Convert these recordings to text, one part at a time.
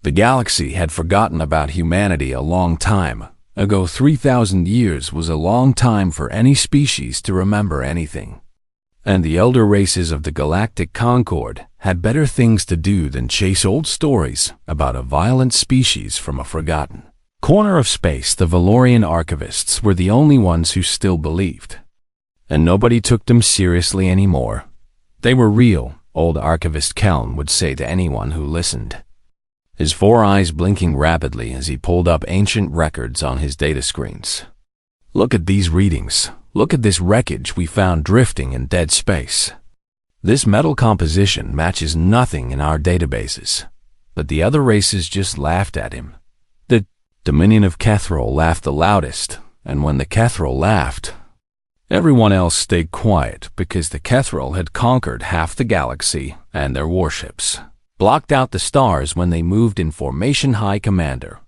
The galaxy had forgotten about humanity a long time ago. 3,000 years was a long time for any species to remember anything. And the elder races of the Galactic Concord had better things to do than chase old stories about a violent species from a forgotten corner of space. The Valorian archivists were the only ones who still believed, and nobody took them seriously anymore. They were real, old archivist Kelm would say to anyone who listened, his 4 eyes blinking rapidly as he pulled up ancient records on his data screens. Look at these readings. Look at this wreckage we found drifting in dead space. This metal composition matches nothing in our databases. But the other races just laughed at him. The Dominion of Kethrol laughed the loudest, and when the Kethrol laughed, everyone else stayed quiet because the Kethrol had conquered half the galaxy, and their warships blocked out the stars when they moved in formation. High Commander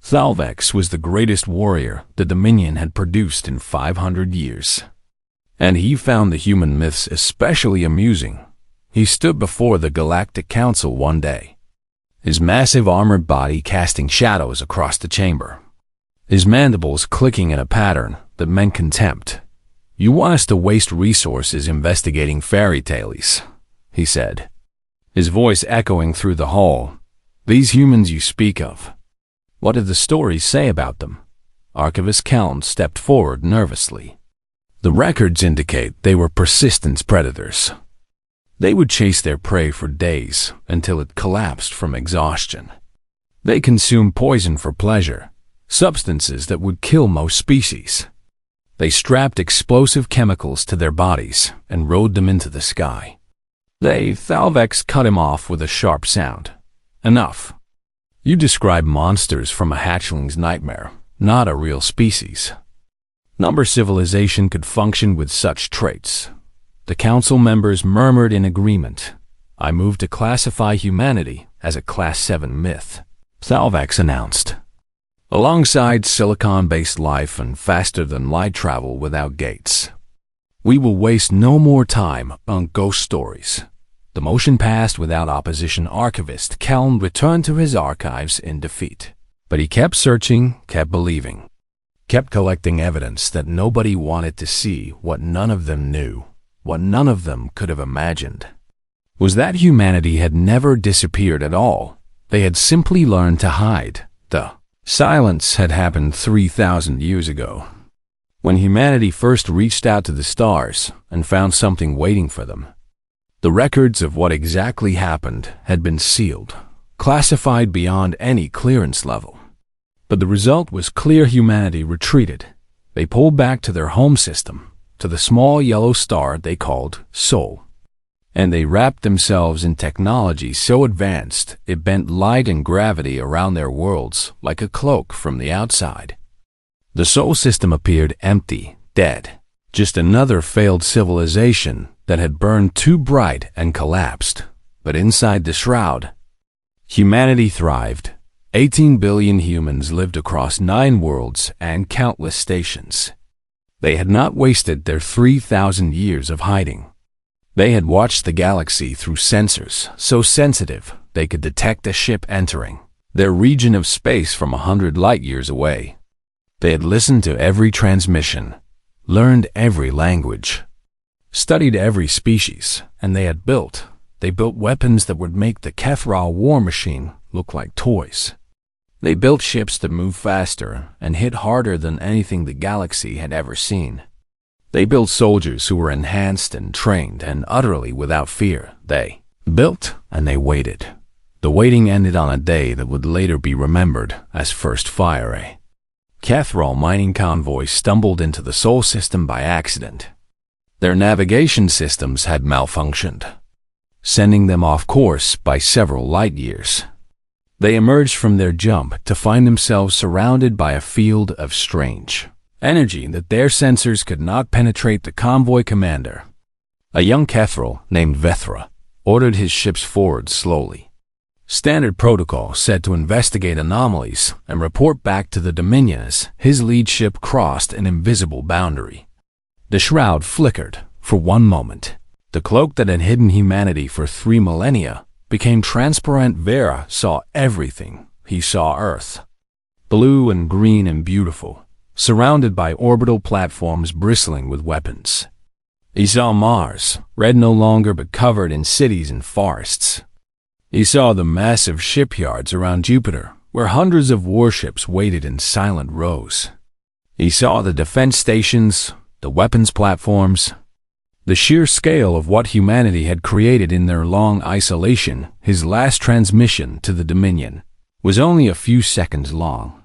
Thalvex was the greatest warrior the Dominion had produced in 500 years. And he found the human myths especially amusing. He stood before the Galactic Council one day, his massive armored body casting shadows across the chamber, his mandibles clicking in a pattern that meant contempt. "You want us to waste resources investigating fairy tales," he said, his voice echoing through the hall. "These humans you speak of, what did the stories say about them?" Archivist Kelm stepped forward nervously. "The records indicate they were persistent predators. They would chase their prey for days until it collapsed from exhaustion. They consumed poison for pleasure, substances that would kill most species. They strapped explosive chemicals to their bodies and rode them into the sky." Thalvex cut him off with a sharp sound. "Enough. You describe monsters from a hatchling's nightmare, not a real species. Number civilization could function with such traits." The council members murmured in agreement. "I move to classify humanity as a Class 7 myth," Thalvex announced. "Alongside silicon-based life and faster-than-light travel without gates. We will waste no more time on ghost stories." The motion passed without opposition. Archivist Kelm returned to his archives in defeat. But he kept searching, kept believing, kept collecting evidence that nobody wanted to see. What none of them knew, what none of them could have imagined, was that humanity had never disappeared at all. They had simply learned to hide. The silence had happened 3,000 years ago, when humanity first reached out to the stars and found something waiting for them. The records of what exactly happened had been sealed, classified beyond any clearance level. But the result was clear. Humanity retreated. They pulled back to their home system, to the small yellow star they called Sol. And they wrapped themselves in technology so advanced it bent light and gravity around their worlds like a cloak from the outside. The Sol system appeared empty, dead, just another failed civilization that had burned too bright and collapsed. But inside the shroud, humanity thrived. 18 billion humans lived across 9 worlds and countless stations. They had not wasted their 3,000 years of hiding. They had watched the galaxy through sensors so sensitive they could detect a ship entering their region of space from 100 light-years away. They had listened to every transmission, learned every language, studied every species, and they built weapons that would make the HFY war machine look like toys. They built ships that moved faster and hit harder than anything the galaxy had ever seen. They built soldiers who were enhanced and trained and utterly without fear. They built and they waited. The waiting ended on a day that would later be remembered as First Fire. A Kethrol mining convoy stumbled into the Sol system by accident. Their navigation systems had malfunctioned, sending them off course by several light-years. They emerged from their jump to find themselves surrounded by a field of strange energy that their sensors could not penetrate. The convoy commander, a young Kethrol named Vethra, ordered his ships forward slowly. Standard protocol said to investigate anomalies and report back to the Dominion as his lead ship crossed an invisible boundary. The shroud flickered for one moment. The cloak that had hidden humanity for 3 millennia became transparent. Vera saw everything. He saw Earth, blue and green and beautiful, surrounded by orbital platforms bristling with weapons. He saw Mars, red no longer but covered in cities and forests. He saw the massive shipyards around Jupiter, where hundreds of warships waited in silent rows. He saw the defense stations, the weapons platforms. The sheer scale of what humanity had created in their long isolation, his last transmission to the Dominion, was only a few seconds long.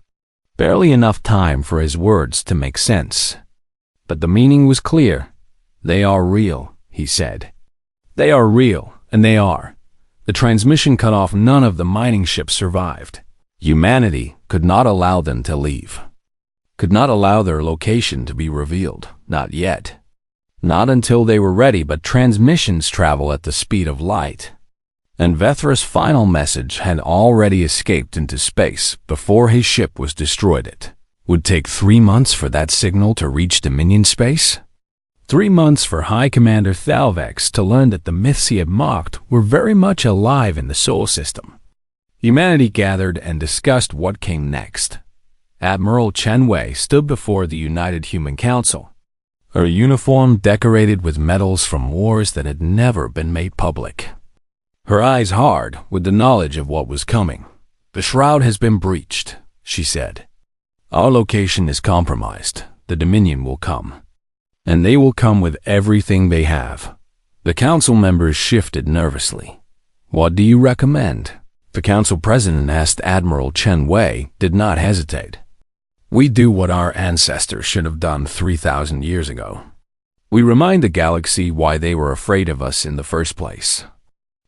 Barely enough time for his words to make sense. But the meaning was clear. They are real, he said. They are real, and they are. The transmission cut off. None of the mining ships survived. Humanity could not allow them to leave. Could not allow their location to be revealed. Not yet. Not until they were ready, but transmissions travel at the speed of light. And Vethra's final message had already escaped into space before his ship was destroyed. It would take 3 months for that signal to reach Dominion space. 3 months for High Commander Thalvex to learn that the myths he had mocked were very much alive in the Sol system. Humanity gathered and discussed what came next. Admiral Chen Wei stood before the United Human Council, her uniform decorated with medals from wars that had never been made public. Her eyes hard with the knowledge of what was coming. "The shroud has been breached," she said. "Our location is compromised. The Dominion will come. And they will come with everything they have." The council members shifted nervously. "What do you recommend?" The council president asked. Admiral Chen Wei did not hesitate. "We do what our ancestors should have done 3,000 years ago. We remind the galaxy why they were afraid of us in the first place.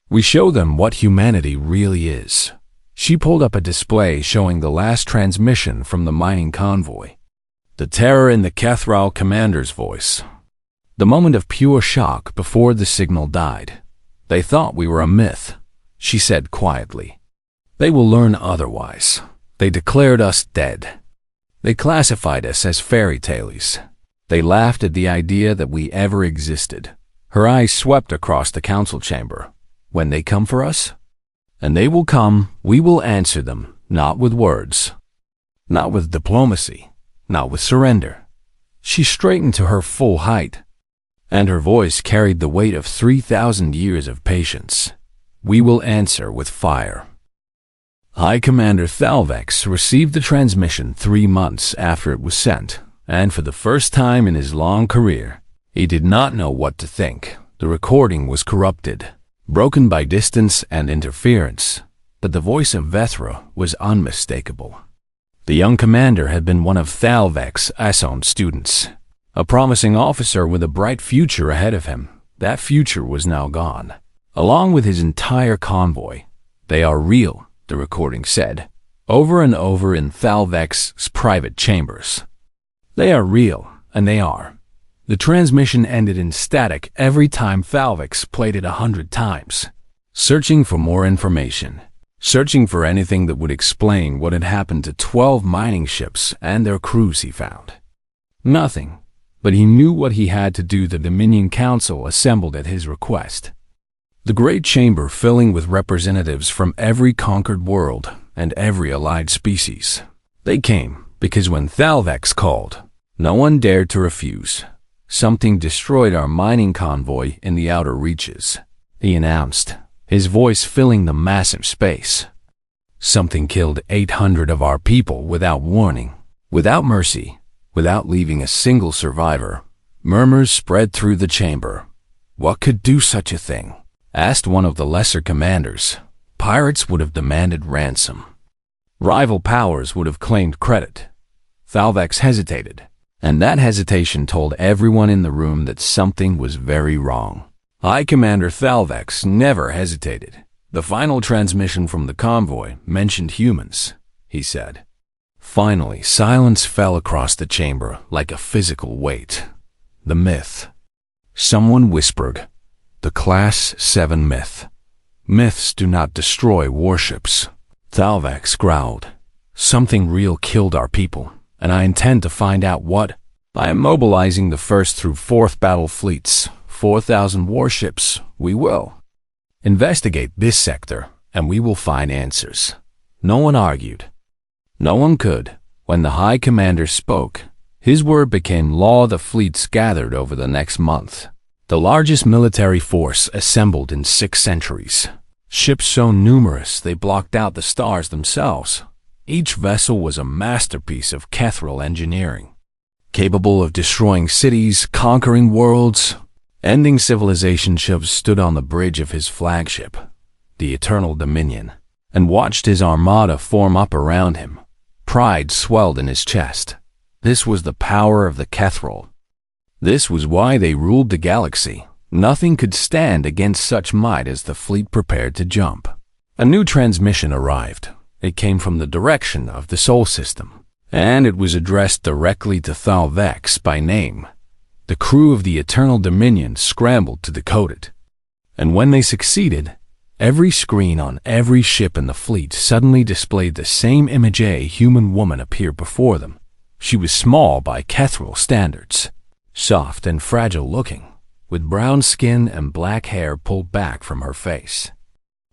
We show them what humanity really is." She pulled up a display showing the last transmission from the mining convoy. The terror in the Kethral commander's voice. The moment of pure shock before the signal died. "They thought we were a myth," she said quietly. "They will learn otherwise. They declared us dead. They classified us as fairy tales. They laughed at the idea that we ever existed." Her eyes swept across the council chamber. "When they come for us, and they will come, we will answer them, not with words, not with diplomacy, not with surrender." She straightened to her full height, and her voice carried the weight of 3,000 years of patience. "We will answer with fire." High Commander Thalvex received the transmission 3 months after it was sent, and for the first time in his long career, he did not know what to think. The recording was corrupted, broken by distance and interference, but the voice of Vethra was unmistakable. The young commander had been one of Thalvex's own students, a promising officer with a bright future ahead of him. That future was now gone, along with his entire convoy. "They are real," the recording said, over and over in Thalvex's private chambers. "They are real, and they are." The transmission ended in static every time Thalvex played it 100 times, searching for more information. Searching for anything that would explain what had happened to 12 mining ships and their crews. He found nothing, but he knew what he had to do. The Dominion Council assembled at his request. The great chamber filling with representatives from every conquered world and every allied species. They came because when Thalvex called, no one dared to refuse. "Something destroyed our mining convoy in the outer reaches," he announced, his voice filling the massive space. "Something killed 800 of our people without warning, without mercy, without leaving a single survivor." Murmurs spread through the chamber. "What could do such a thing?" asked one of the lesser commanders. "Pirates would have demanded ransom. Rival powers would have claimed credit." Thalvex hesitated, and that hesitation told everyone in the room that something was very wrong. High Commander Thalvex never hesitated. "The final transmission from the convoy mentioned humans," he said. Finally, silence fell across the chamber like a physical weight. "The myth." Someone whispered, "The Class 7 myth. Myths do not destroy warships." Thalvex growled, "Something real killed our people, and I intend to find out what. I am mobilizing the 1st through 4th battle fleets. 4,000 warships, we will." Investigate this sector, and we will find answers. No one argued. No one could. When the High Commander spoke, his word became law. The fleets gathered over the next month. The largest military force assembled in 6 centuries. Ships so numerous they blocked out the stars themselves. Each vessel was a masterpiece of Kethral engineering, capable of destroying cities, conquering worlds, ending civilization. Ships stood on the bridge of his flagship, the Eternal Dominion, and watched his armada form up around him. Pride swelled in his chest. This was the power of the Kethral. This was why they ruled the galaxy. Nothing could stand against such might as the fleet prepared to jump. A new transmission arrived. It came from the direction of the Sol system, and it was addressed directly to Thalvex by name. The crew of the Eternal Dominion scrambled to decode it. And when they succeeded, every screen on every ship in the fleet suddenly displayed the same image. A human woman appeared before them. She was small by Kethral standards, soft and fragile looking, with brown skin and black hair pulled back from her face.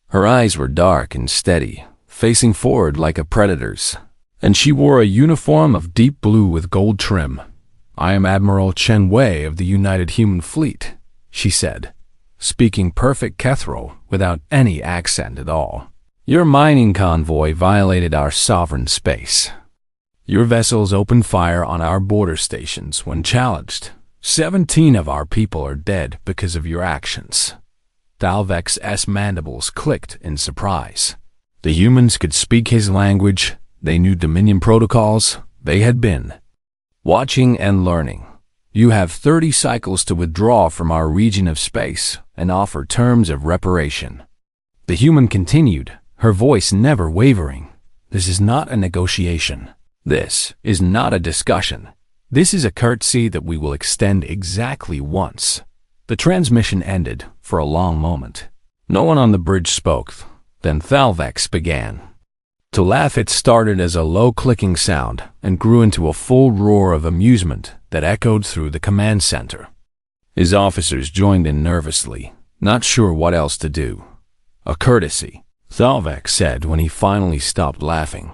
Her eyes were dark and steady, facing forward like a predator's, and she wore a uniform of deep blue with gold trim. "I am Admiral Chen Wei of the United Human Fleet," she said, speaking perfect Kethral without any accent at all. "Your mining convoy violated our sovereign space. Your vessels opened fire on our border stations when challenged. 17 of our people are dead because of your actions." Thalvex's mandibles clicked in surprise. The humans could speak his language. They knew Dominion protocols. They had been watching and learning. "You have 30 cycles to withdraw from our region of space and offer terms of reparation." The human continued, her voice never wavering. "This is not a negotiation. This is not a discussion. This is a courtesy that we will extend exactly once." The transmission ended for a long moment. No one on the bridge spoke. Then Thalvex began to laugh. It started as a low clicking sound and grew into a full roar of amusement that echoed through the command center. His officers joined in nervously, not sure what else to do. "A courtesy," Thalvex said when he finally stopped laughing.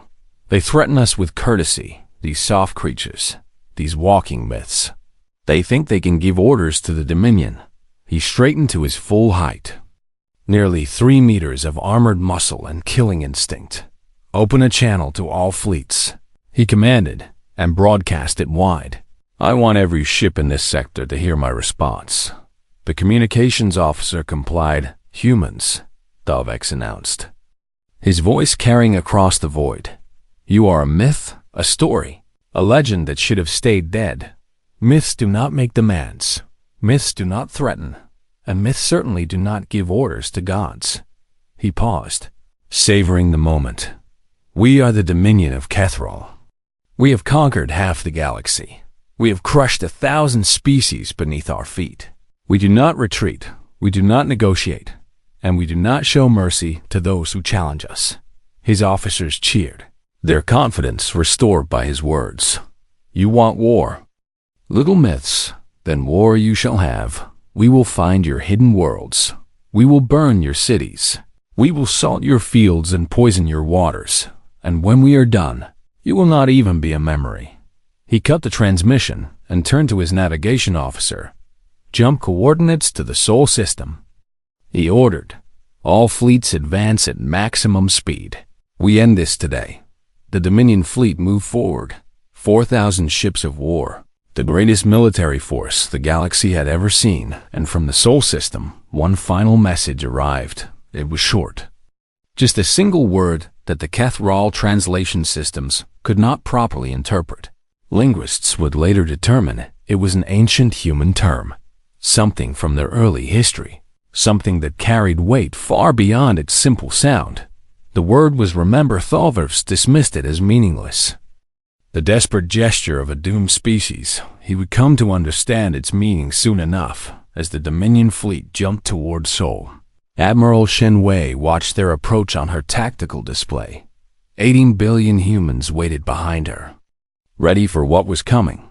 "They threaten us with courtesy, these soft creatures, these walking myths. They think they can give orders to the Dominion." He straightened to his full height. Nearly 3 meters of armored muscle and killing instinct. "Open a channel to all fleets," he commanded, and broadcast it wide. "I want every ship in this sector to hear my response." The communications officer complied. "Humans," Thalvex announced, his voice carrying across the void. "You are a myth, a story, a legend that should have stayed dead. Myths do not make demands. Myths do not threaten, and myths certainly do not give orders to gods." He paused, savoring the moment. "We are the Dominion of Kethral. We have conquered half the galaxy. We have crushed 1,000 species beneath our feet. We do not retreat, we do not negotiate, and we do not show mercy to those who challenge us." His officers cheered, their confidence restored by his words. "You want war? Little myths, then war you shall have. We will find your hidden worlds. We will burn your cities. We will salt your fields and poison your waters. And when we are done, you will not even be a memory." He cut the transmission and turned to his navigation officer. "Jump coordinates to the Sol system," he ordered. "All fleets advance at maximum speed. We end this today." The Dominion fleet moved forward. 4,000 ships of war, the greatest military force the galaxy had ever seen, and from the Sol system, one final message arrived. It was short. Just a single word that the Kethral translation systems could not properly interpret. Linguists would later determine it was an ancient human term, something from their early history, something that carried weight far beyond its simple sound. The word was "remember." Thalvex dismissed it as meaningless. The desperate gesture of a doomed species. He would come to understand its meaning soon enough, as the Dominion fleet jumped toward Sol. Admiral Chen Wei watched their approach on her tactical display. 18 billion humans waited behind her, ready for what was coming.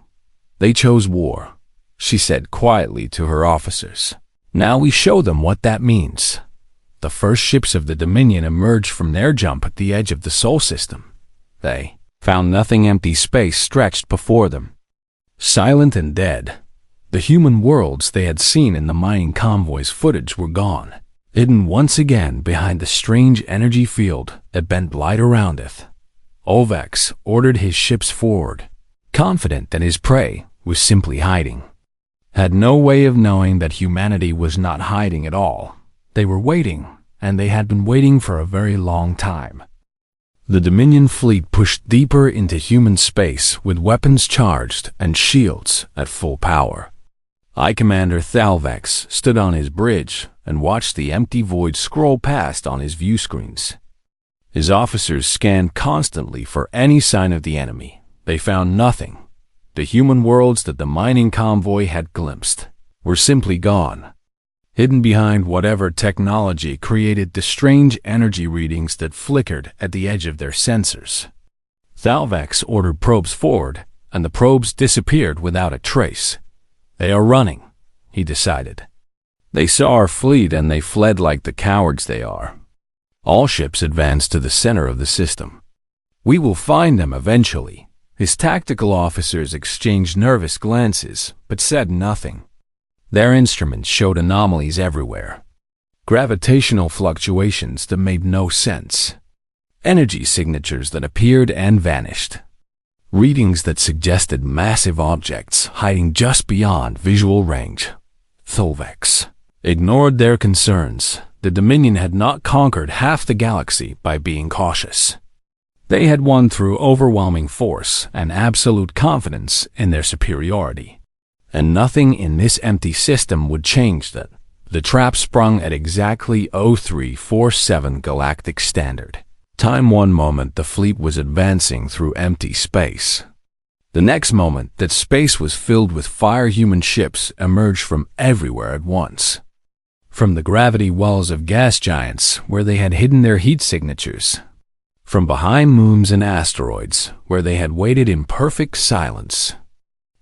"They chose war," she said quietly to her officers. "Now we show them what that means." the first ships of the Dominion emerged from their jump at the edge of the Sol system, they found nothing. Empty space stretched before them. Silent and dead, the human worlds they had seen in the mining convoy's footage were gone, hidden once again behind the strange energy field that bent light around it. Olvex ordered his ships forward, confident that his prey was simply hiding. Had no way of knowing that humanity was not hiding at all. They were waiting, and they had been waiting for a very long time. The Dominion fleet pushed deeper into human space with weapons charged and shields at full power. High Commander Thalvex stood on his bridge and watched the empty void scroll past on his view screens. His officers scanned constantly for any sign of the enemy. They found nothing. The human worlds that the mining convoy had glimpsed were simply gone, hidden behind whatever technology created the strange energy readings that flickered at the edge of their sensors. Thalvex ordered probes forward, and the probes disappeared without a trace. They are running, he decided. They saw our fleet and they fled like the cowards they are. All ships advanced to the center of the system. We will find them eventually. His tactical officers exchanged nervous glances, but said nothing. Their instruments showed anomalies everywhere. Gravitational fluctuations that made no sense. Energy signatures that appeared and vanished. Readings that suggested massive objects hiding just beyond visual range. Thalvex ignored their concerns. The Dominion had not conquered half the galaxy by being cautious. They had won through overwhelming force and absolute confidence in their superiority. And nothing in this empty system would change that. The trap sprung at exactly 0347 Galactic Standard. Time. One moment the fleet was advancing through empty space. The next moment that space was filled with fire-human ships emerged from everywhere at once. From the gravity wells of gas giants where they had hidden their heat signatures. From behind moons and asteroids where they had waited in perfect silence.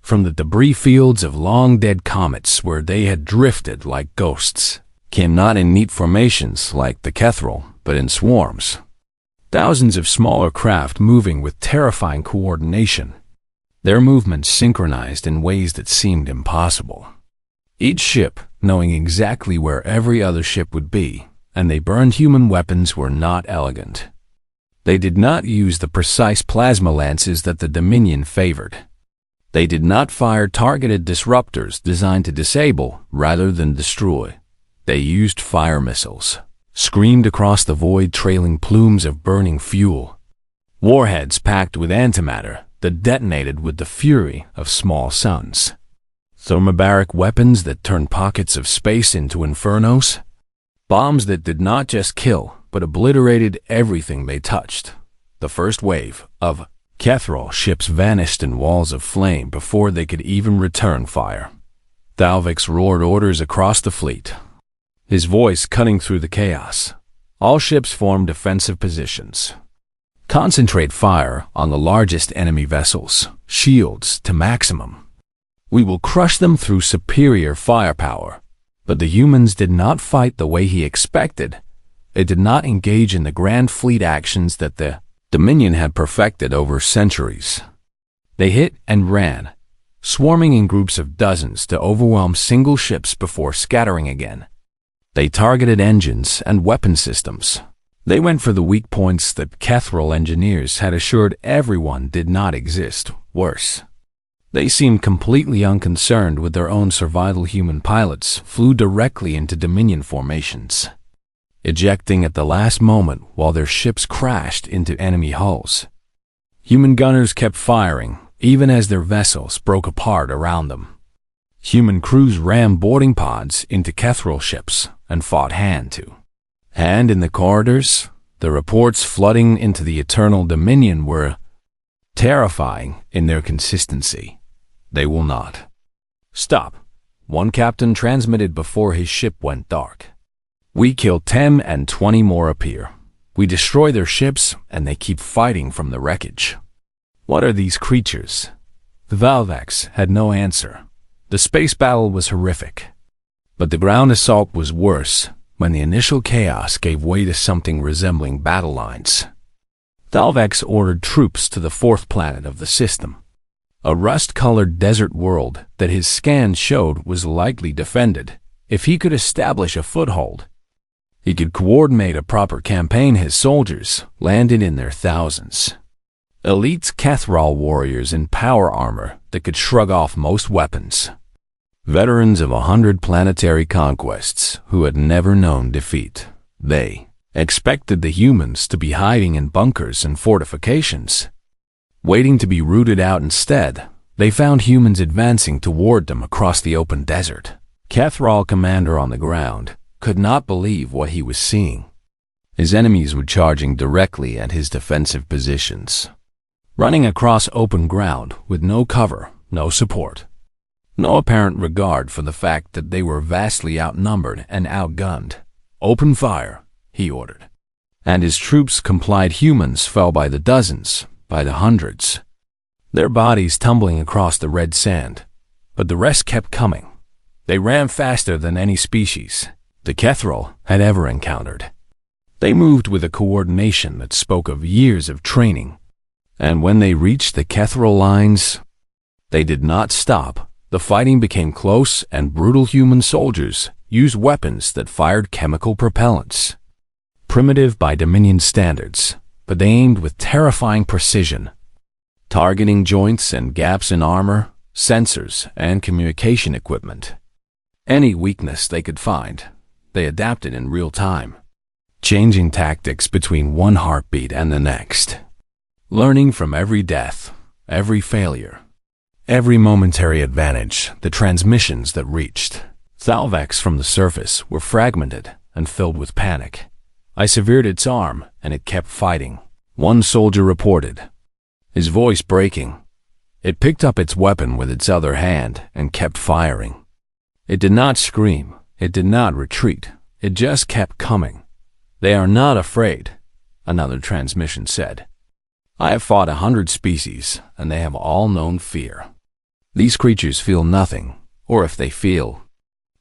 From the debris fields of long-dead comets where they had drifted like ghosts, came not in neat formations like the Kethril, but in swarms. Thousands of smaller craft moving with terrifying coordination. Their movements synchronized in ways that seemed impossible. Each ship knowing exactly where every other ship would be, and they burned human weapons were not elegant. They did not use the precise plasma lances that the Dominion favored. They did not fire targeted disruptors designed to disable rather than destroy. They used fire missiles, screamed across the void trailing plumes of burning fuel. Warheads packed with antimatter that detonated with the fury of small suns. Thermobaric weapons that turned pockets of space into infernos. Bombs that did not just kill, but obliterated everything they touched. The first wave of Kethril ships vanished in walls of flame before they could even return fire. Thalvex roared orders across the fleet, his voice cutting through the chaos. All ships formed defensive positions. Concentrate fire on the largest enemy vessels, shields to maximum. We will crush them through superior firepower. But the humans did not fight the way he expected. They did not engage in the grand fleet actions that the Dominion had perfected over centuries. They hit and ran, swarming in groups of dozens to overwhelm single ships before scattering again. They targeted engines and weapon systems. They went for the weak points that Kethril engineers had assured everyone did not exist. Worse, they seemed completely unconcerned with their own survival. Human pilots flew directly into Dominion formations, ejecting at the last moment while their ships crashed into enemy hulls. Human gunners kept firing, even as their vessels broke apart around them. Human crews rammed boarding pods into Kethril ships and fought hand to hand in the corridors. The reports flooding into the Eternal Dominion were terrifying in their consistency. They will not stop, one captain transmitted before his ship went dark. We killed 10 and 20 more appear. We destroy their ships and they keep fighting from the wreckage. What are these creatures? Thalvex had no answer. The space battle was horrific. But the ground assault was worse, when the initial chaos gave way to something resembling battle lines. Thalvex ordered troops to the fourth planet of the system, a rust-colored desert world that his scans showed was lightly defended. If he could establish a foothold, he could coordinate a proper campaign. His soldiers landed in their thousands. Elite Kethral warriors in power armor that could shrug off most weapons. Veterans of 100 planetary conquests who had never known defeat. They expected the humans to be hiding in bunkers and fortifications, waiting to be rooted out. Instead, they found humans advancing toward them across the open desert. Kethral, commander on the ground, could not believe what he was seeing. His enemies were charging directly at his defensive positions, running across open ground with no cover, no support, no apparent regard for the fact that they were vastly outnumbered and outgunned. "Open fire," he ordered, and his troops complied. Humans fell by the dozens, by the hundreds, their bodies tumbling across the red sand. But the rest kept coming. They ran faster than any species the Kethral had ever encountered. They moved with a coordination that spoke of years of training. And when they reached the Kethral lines, they did not stop. The fighting became close, and brutal human soldiers used weapons that fired chemical propellants. Primitive by Dominion standards, but they aimed with terrifying precision, targeting joints and gaps in armor, sensors, and communication equipment. Any weakness they could find, they adapted in real time, changing tactics between one heartbeat and the next, learning from every death, every failure, every momentary advantage. The transmissions that reached Thalvex from the surface were fragmented and filled with panic. "I severed its arm, and it kept fighting," one soldier reported, his voice breaking. "It picked up its weapon with its other hand and kept firing. It did not scream, it did not retreat, it just kept coming." "They are not afraid," another transmission said. "I have fought 100 species, and they have all known fear. These creatures feel nothing, or if they feel,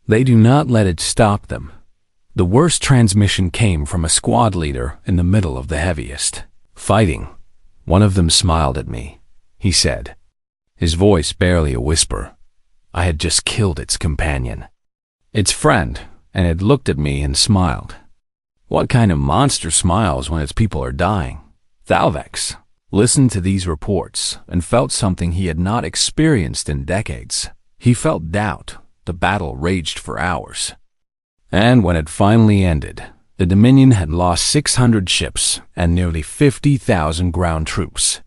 they do not let it stop them." The worst transmission came from a squad leader in the middle of the heaviest fighting. "One of them smiled at me," he said, his voice barely a whisper. I had just killed its companion, its friend, and it looked at me and smiled. What kind of monster smiles when its people are dying? Thalvex listened to these reports and felt something he had not experienced in decades. He felt doubt. The battle raged for hours. And when it finally ended, the Dominion had lost 600 ships and nearly 50,000 ground troops,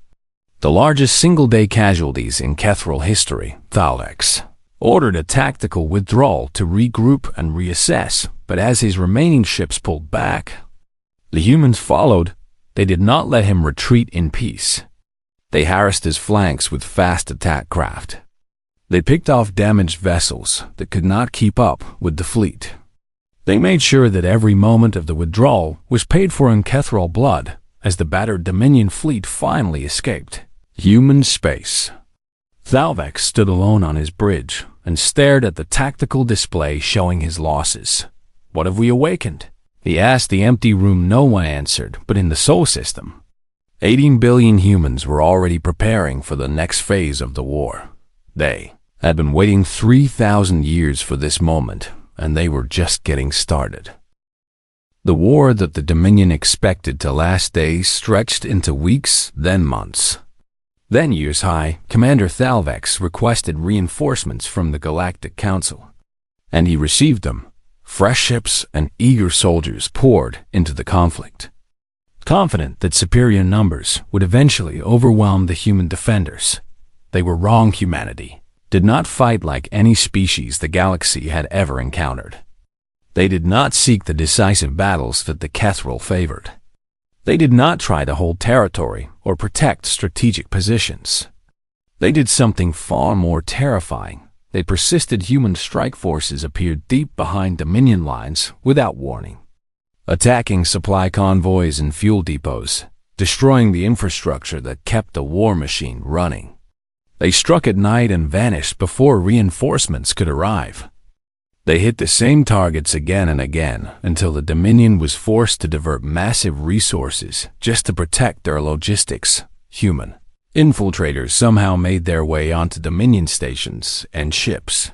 the largest single-day casualties in Kethral history. Thalvex ordered a tactical withdrawal to regroup and reassess, but as his remaining ships pulled back, the humans followed. They did not let him retreat in peace. They harassed his flanks with fast attack craft. They picked off damaged vessels that could not keep up with the fleet. They made sure that every moment of the withdrawal was paid for in Kethral blood as the battered Dominion fleet finally escaped human space. Thalvex stood alone on his bridge and stared at the tactical display showing his losses. "What have we awakened?" he asked the empty room. No one answered, but in the Sol system, 18 billion humans were already preparing for the next phase of the war. They had been waiting 3,000 years for this moment, and they were just getting started. The war that the Dominion expected to last days stretched into weeks, then months, then years. High Commander Thalvex requested reinforcements from the Galactic Council, and he received them. Fresh ships and eager soldiers poured into the conflict, confident that superior numbers would eventually overwhelm the human defenders. They were wrong. Humanity did not fight like any species the galaxy had ever encountered. They did not seek the decisive battles that the Kethral favored. They did not try to hold territory or protect strategic positions. They did something far more terrifying. They persisted. Human strike forces appeared deep behind Dominion lines without warning, attacking supply convoys and fuel depots, destroying the infrastructure that kept the war machine running. They struck at night and vanished before reinforcements could arrive. They hit the same targets again and again until the Dominion was forced to divert massive resources just to protect their logistics. Human infiltrators somehow made their way onto Dominion stations and ships.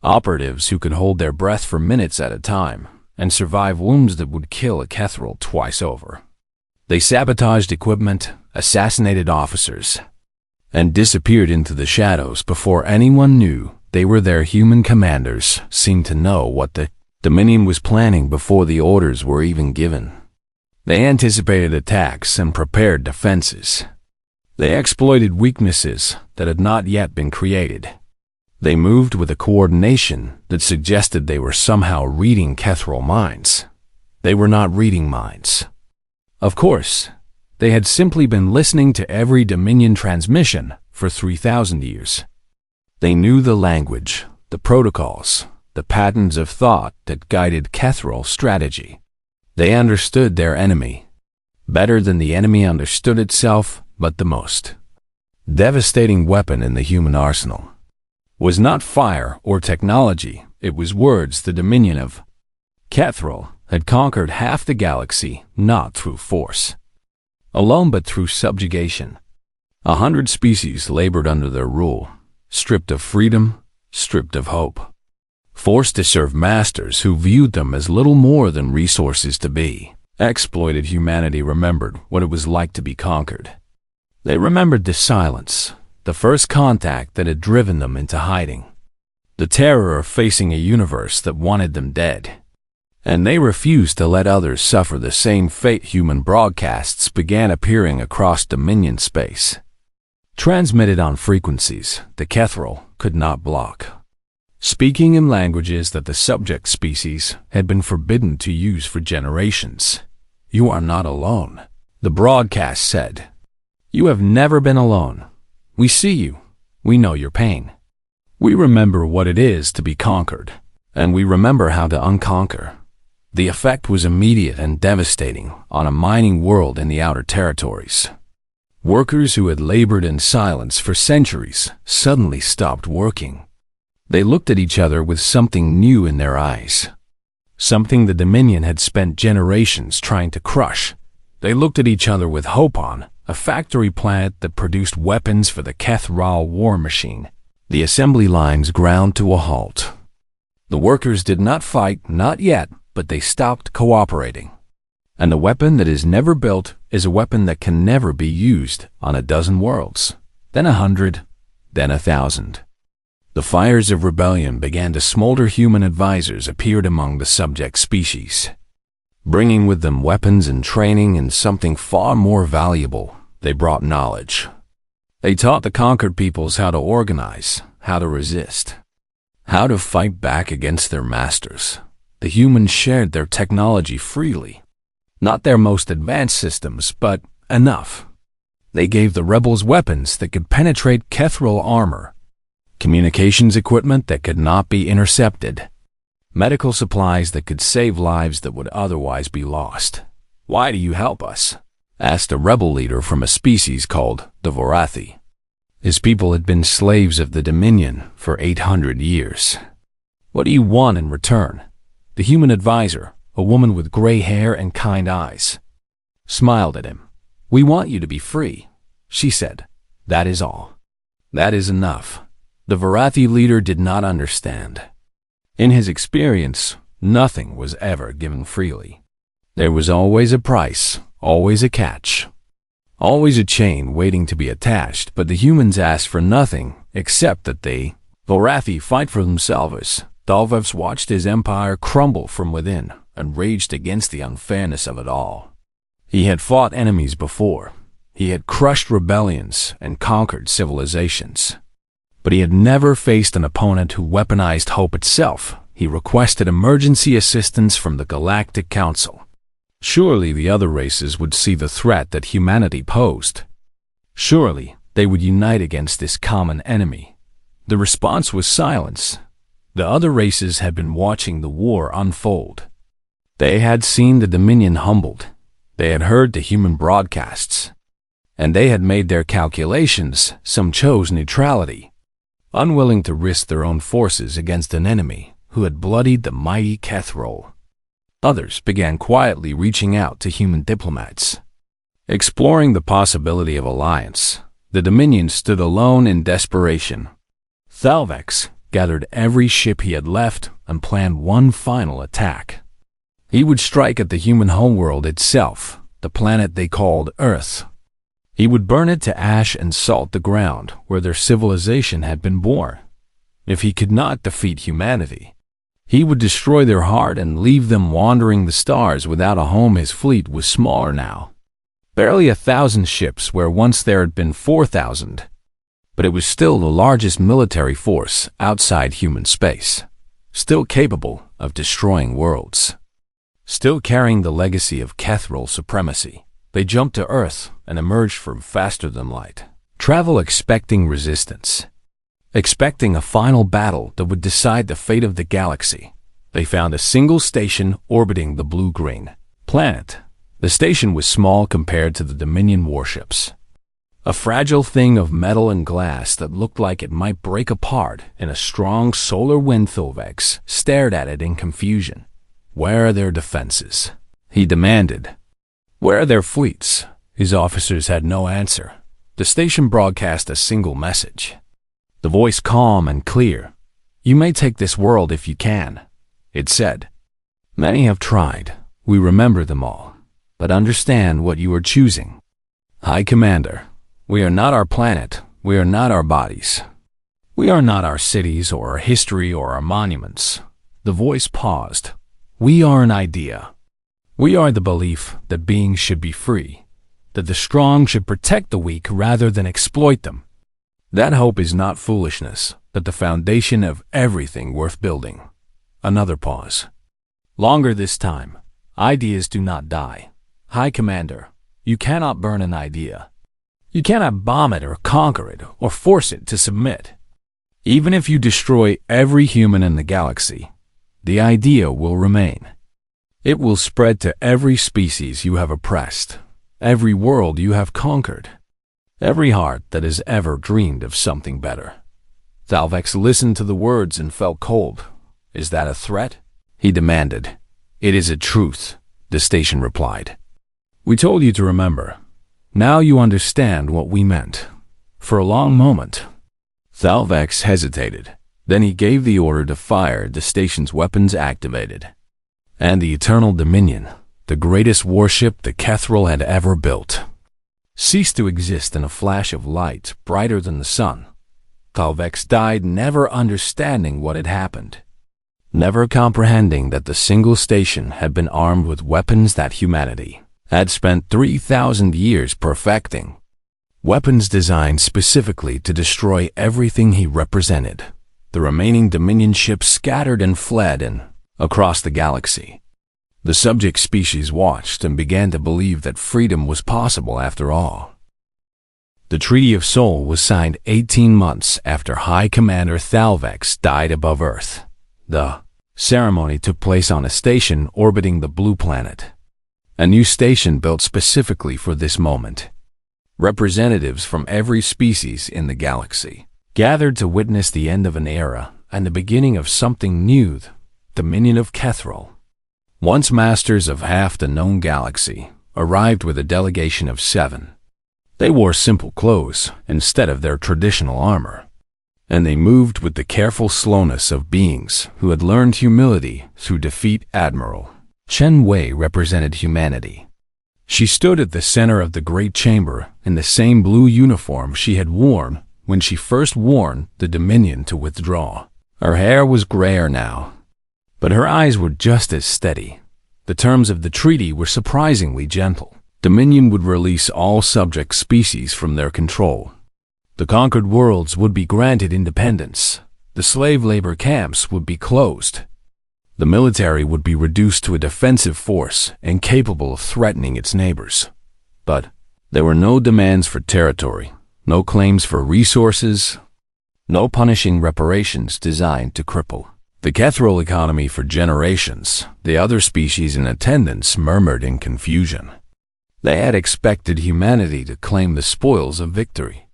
Operatives who could hold their breath for minutes at a time and survive wounds that would kill a Kethril twice over. They sabotaged equipment, assassinated officers, and disappeared into the shadows before anyone knew they were there. Human commanders seemed to know what the Dominion was planning before the orders were even given. They anticipated attacks and prepared defenses. They exploited weaknesses that had not yet been created. They moved with a coordination that suggested they were somehow reading Kethril minds. They were not reading minds. Of course, they had simply been listening to every Dominion transmission for 3,000 years. They knew the language, the protocols, the patterns of thought that guided Kethril's strategy. They understood their enemy better than the enemy understood itself, but the most devastating weapon in the human arsenal was not fire or technology, it was words. The Dominion of Kethril had conquered half the galaxy, not through force alone but through subjugation. 100 species labored under their rule, stripped of freedom, stripped of hope, forced to serve masters who viewed them as little more than resources to be exploited. Humanity remembered what it was like to be conquered. They remembered the silence, the first contact that had driven them into hiding, the terror of facing a universe that wanted them dead. And they refused to let others suffer the same fate. Human broadcasts began appearing across Dominion space, transmitted on frequencies the Kethril could not block, speaking in languages that the subject species had been forbidden to use for generations. "You are not alone," the broadcast said. "You have never been alone. We see you. We know your pain. We remember what it is to be conquered, and we remember how to unconquer." The effect was immediate and devastating on a mining world in the outer territories. Workers who had labored in silence for centuries suddenly stopped working. They looked at each other with something new in their eyes, something the Dominion had spent generations trying to crush. They looked at each other with hope on a factory plant that produced weapons for the HFY war machine. The assembly lines ground to a halt. The workers did not fight, not yet, but they stopped cooperating. And the weapon that is never built is a weapon that can never be used on a dozen worlds, then 100, then 1,000. The fires of rebellion began to smolder. Human advisors appeared among the subject species, bringing with them weapons and training and something far more valuable. They brought knowledge. They taught the conquered peoples how to organize, how to resist, how to fight back against their masters. The humans shared their technology freely. Not their most advanced systems, but enough. They gave the rebels weapons that could penetrate Kethril armor, communications equipment that could not be intercepted, medical supplies that could save lives that would otherwise be lost. "Why do you help us?" asked a rebel leader from a species called the Vorathi. His people had been slaves of the Dominion for 800 years. "What do you want in return?" The human advisor, a woman with gray hair and kind eyes, smiled at him. "We want you to be free," she said. "That is all. That is enough." The Vorathi leader did not understand. In his experience, nothing was ever given freely. There was always a price, always a catch, always a chain waiting to be attached, but the humans asked for nothing except that they, Vorathi, fight for themselves. Dalvevs watched his empire crumble from within and raged against the unfairness of it all. He had fought enemies before. He had crushed rebellions and conquered civilizations. But he had never faced an opponent who weaponized hope itself. He requested emergency assistance from the Galactic Council. Surely the other races would see the threat that humanity posed. Surely they would unite against this common enemy. The response was silence. The other races had been watching the war unfold. They had seen the Dominion humbled. They had heard the human broadcasts. And they had made their calculations. Some chose neutrality, unwilling to risk their own forces against an enemy who had bloodied the mighty Kethrol. Others began quietly reaching out to human diplomats. Exploring the possibility of alliance, the Dominion stood alone in desperation. Thalvex gathered every ship he had left and planned one final attack. He would strike at the human homeworld itself, the planet they called Earth. He would burn it to ash and salt the ground where their civilization had been born. If he could not defeat humanity, he would destroy their heart and leave them wandering the stars without a home. His fleet was smaller now. Barely 1,000 ships where once there had been 4,000. But it was still the largest military force outside human space, still capable of destroying worlds. Still carrying the legacy of Kethrol supremacy, they jumped to Earth and emerged from faster than light. Travel expecting resistance. Expecting a final battle that would decide the fate of the galaxy. They found a single station orbiting the blue-green planet. The station was small compared to the Dominion warships. A fragile thing of metal and glass that looked like it might break apart in a strong solar wind. Thalvex stared at it in confusion. Where are their defenses? He demanded. Where are their fleets? His officers had no answer. The station broadcast a single message. The voice calm and clear. You may take this world if you can, it said. Many have tried. We remember them all. But understand what you are choosing. High Commander, we are not our planet. We are not our bodies. We are not our cities or our history or our monuments. The voice paused. We are an idea. We are the belief that beings should be free, that the strong should protect the weak rather than exploit them. That hope is not foolishness, but the foundation of everything worth building. Another pause. Longer this time. Ideas do not die. High Commander, you cannot burn an idea. You cannot bomb it or conquer it or force it to submit. Even if you destroy every human in the galaxy, the idea will remain. It will spread to every species you have oppressed, every world you have conquered, every heart that has ever dreamed of something better. Thalvex listened to the words and felt cold. Is that a threat? He demanded. It is a truth, the station replied. We told you to remember. Now you understand what we meant. For a long moment, Thalvex hesitated. Then he gave the order to fire. The station's weapons activated. And the Eternal Dominion, the greatest warship the Kethrol had ever built, ceased to exist in a flash of light brighter than the sun. Thalvex died never understanding what had happened, never comprehending that the single station had been armed with weapons that humanity had spent 3,000 years perfecting. Weapons designed specifically to destroy everything he represented. The remaining Dominion ships scattered and fled across the galaxy. The subject species watched and began to believe that freedom was possible after all. The Treaty of Soul was signed 18 months after High Commander Thalvex died above Earth. The ceremony took place on a station orbiting the blue planet. A new station built specifically for this moment. Representatives from every species in the galaxy gathered to witness the end of an era and the beginning of something new, the Dominion of Kethrol. Once masters of half the known galaxy, arrived with a delegation of 7. They wore simple clothes instead of their traditional armor, and they moved with the careful slowness of beings who had learned humility through defeat. Admiral Chen Wei represented humanity. She stood at the center of the great chamber in the same blue uniform she had worn when she first warned the Dominion to withdraw. Her hair was grayer now, but her eyes were just as steady. The terms of the treaty were surprisingly gentle. Dominion would release all subject species from their control. The conquered worlds would be granted independence. The slave labor camps would be closed. The military would be reduced to a defensive force incapable of threatening its neighbors. But there were no demands for territory, no claims for resources, no punishing reparations designed to cripple the Kethrol economy for generations. The other species in attendance murmured in confusion. They had expected humanity to claim the spoils of victory,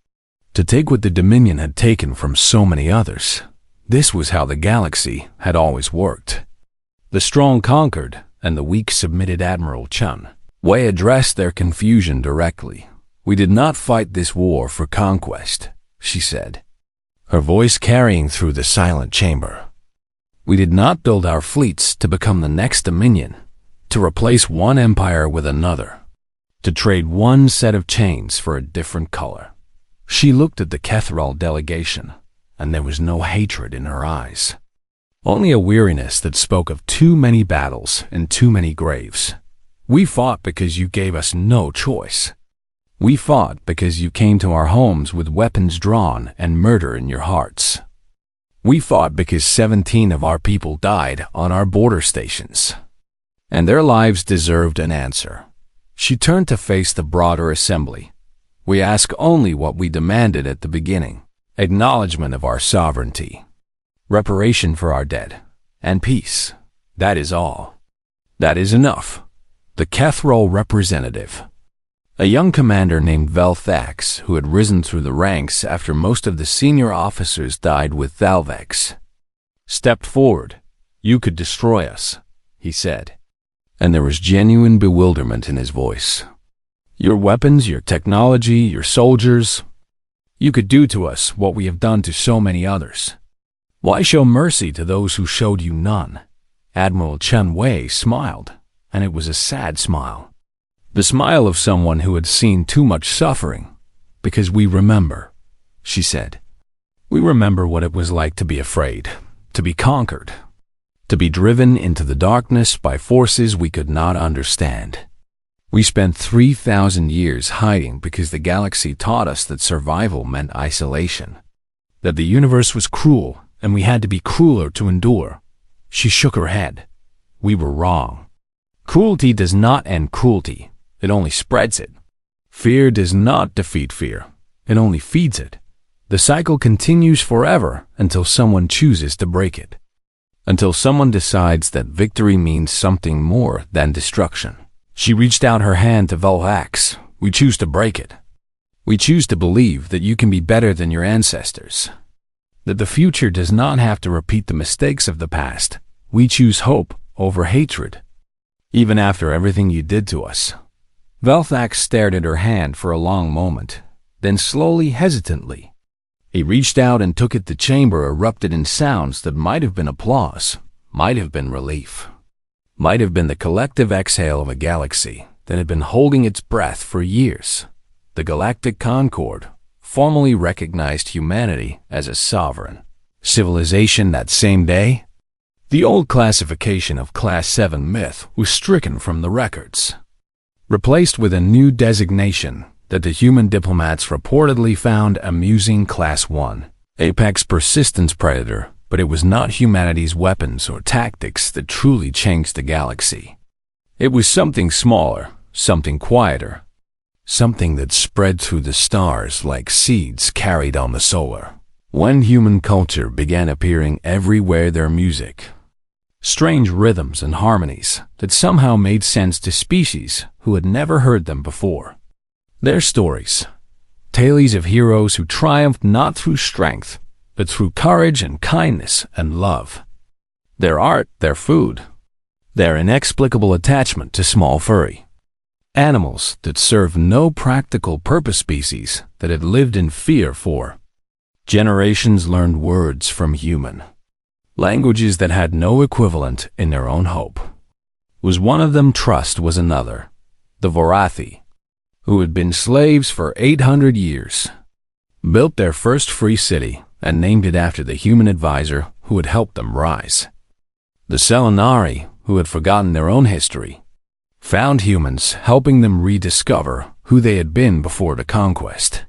to take what the Dominion had taken from so many others. This was how the galaxy had always worked. The strong conquered, and the weak submitted. Admiral Chun Wei addressed their confusion directly. "We did not fight this war for conquest," she said, her voice carrying through the silent chamber. "We did not build our fleets to become the next dominion, to replace one empire with another, to trade one set of chains for a different color." She looked at the Kethral delegation, and there was no hatred in her eyes. Only a weariness that spoke of too many battles and too many graves. "We fought because you gave us no choice. We fought because you came to our homes with weapons drawn and murder in your hearts. We fought because 17 of our people died on our border stations, and their lives deserved an answer." She turned to face the broader assembly. "We ask only what we demanded at the beginning: acknowledgement of our sovereignty, reparation for our dead, and peace. That is all. That is enough." The Kethral representative, a young commander named Velthax, who had risen through the ranks after most of the senior officers died with Thalvex, stepped forward. "You could destroy us," he said, and there was genuine bewilderment in his voice. "Your weapons, your technology, your soldiers. You could do to us what we have done to so many others. Why show mercy to those who showed you none?" Admiral Chun Wei smiled, and it was a sad smile. The smile of someone who had seen too much suffering. "Because we remember," she said. "We remember what it was like to be afraid, to be conquered, to be driven into the darkness by forces we could not understand. We spent 3,000 years hiding because the galaxy taught us that survival meant isolation, that the universe was cruel and we had to be crueler to endure." She shook her head. "We were wrong. Cruelty does not end cruelty. It only spreads it. Fear does not defeat fear. It only feeds it. The cycle continues forever until someone chooses to break it. Until someone decides that victory means something more than destruction." She reached out her hand to Velvax. "We choose to break it. We choose to believe that you can be better than your ancestors, that the future does not have to repeat the mistakes of the past. We choose hope over hatred, even after everything you did to us." Velthax stared at her hand for a long moment, then slowly, hesitantly, he reached out and took it. The chamber erupted in sounds that might have been applause, might have been relief, might have been the collective exhale of a galaxy that had been holding its breath for years. The Galactic Concord formally recognized humanity as a sovereign civilization that same day. The old classification of Class 7 myth was stricken from the records, replaced with a new designation that the human diplomats reportedly found amusing: Class 1, apex persistence predator. But it was not humanity's weapons or tactics that truly changed the galaxy. It was something smaller, something quieter, something that spread through the stars like seeds carried on the solar. When human culture began appearing everywhere, their music, strange rhythms and harmonies that somehow made sense to species who had never heard them before. Their stories, tales of heroes who triumphed not through strength, but through courage and kindness and love. Their art, their food, their inexplicable attachment to small furry animals that served no practical purpose, species that had lived in fear for generations, learned words from human languages that had no equivalent in their own hope. Was one of them, trust was another. The Vorathi, who had been slaves for 800 years, built their first free city and named it after the human advisor who had helped them rise. The Selenari, who had forgotten their own history, found humans helping them rediscover who they had been before the conquest.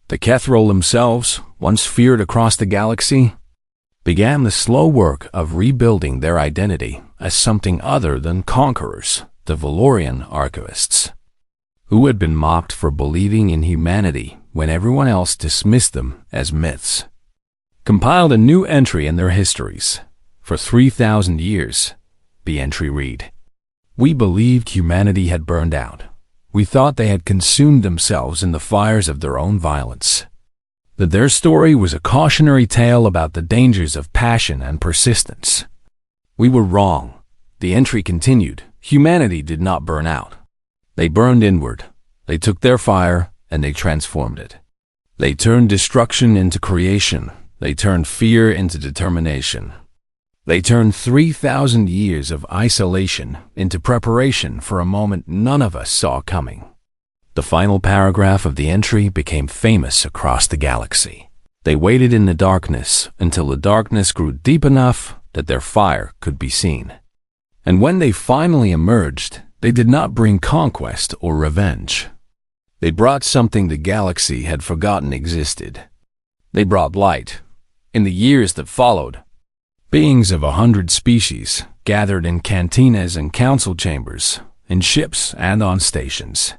The Kethral themselves, once feared across the galaxy, began the slow work of rebuilding their identity as something other than conquerors. The Valorian archivists, who had been mocked for believing in humanity when everyone else dismissed them as myths, compiled a new entry in their histories. For 3,000 years, the entry read, "We believed humanity had burned out. We thought they had consumed themselves in the fires of their own violence. that their story was a cautionary tale about the dangers of passion and persistence. We were wrong. The entry continued. Humanity did not burn out. They burned inward. They took their fire and they transformed it. They turned destruction into creation. They turned fear into determination. They turned 3,000 years of isolation into preparation for a moment none of us saw coming. The final paragraph of the entry became famous across the galaxy. They waited in the darkness until the darkness grew deep enough that their fire could be seen. And when they finally emerged, they did not bring conquest or revenge. They brought something the galaxy had forgotten existed. They brought light. In the years that followed, beings of 100 species gathered in cantinas and council chambers, in ships and on stations.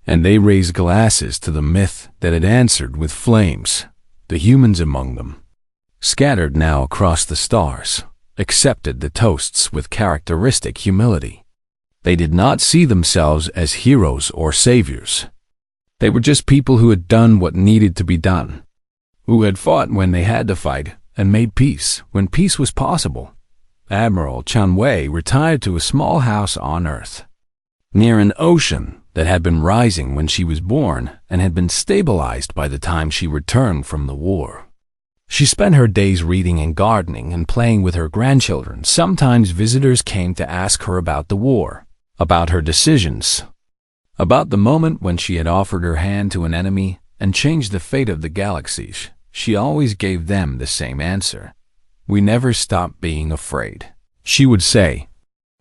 And they raised glasses to the myth that had answered with flames. The humans among them, scattered now across the stars, accepted the toasts with characteristic humility. They did not see themselves as heroes or saviors. They were just people who had done what needed to be done, who had fought when they had to fight and made peace when peace was possible. Admiral Chun Wei retired to a small house on Earth, near an ocean that had been rising when she was born and had been stabilized by the time she returned from the war. She spent her days reading and gardening and playing with her grandchildren. Sometimes visitors came to ask her about the war, about her decisions, about the moment when she had offered her hand to an enemy and changed the fate of the galaxies. She always gave them the same answer. We never stopped being afraid. She would say,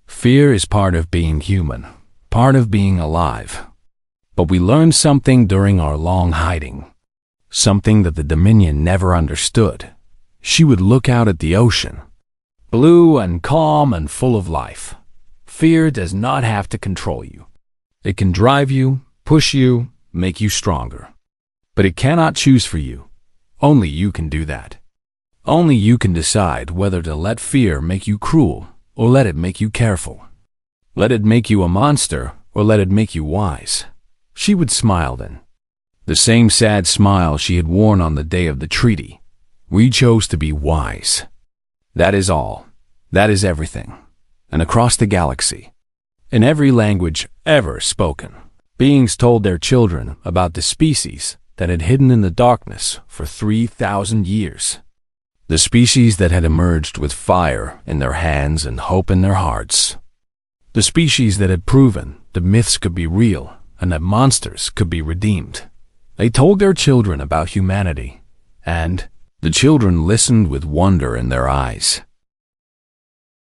"Fear is part of being human, part of being alive. But we learned something during our long hiding, something that the Dominion never understood." She would look out at the ocean, blue and calm and full of life. Fear does not have to control you. It can drive you, push you, make you stronger. But it cannot choose for you. Only you can do that. Only you can decide whether to let fear make you cruel or let it make you careful. Let it make you a monster or let it make you wise. She would smile then, the same sad smile she had worn on the day of the treaty. We chose to be wise. That is all. That is everything. And across the galaxy, in every language ever spoken, beings told their children about the species that had hidden in the darkness for 3,000 years. The species that had emerged with fire in their hands and hope in their hearts. The species that had proven that myths could be real and that monsters could be redeemed. They told their children about humanity, and the children listened with wonder in their eyes.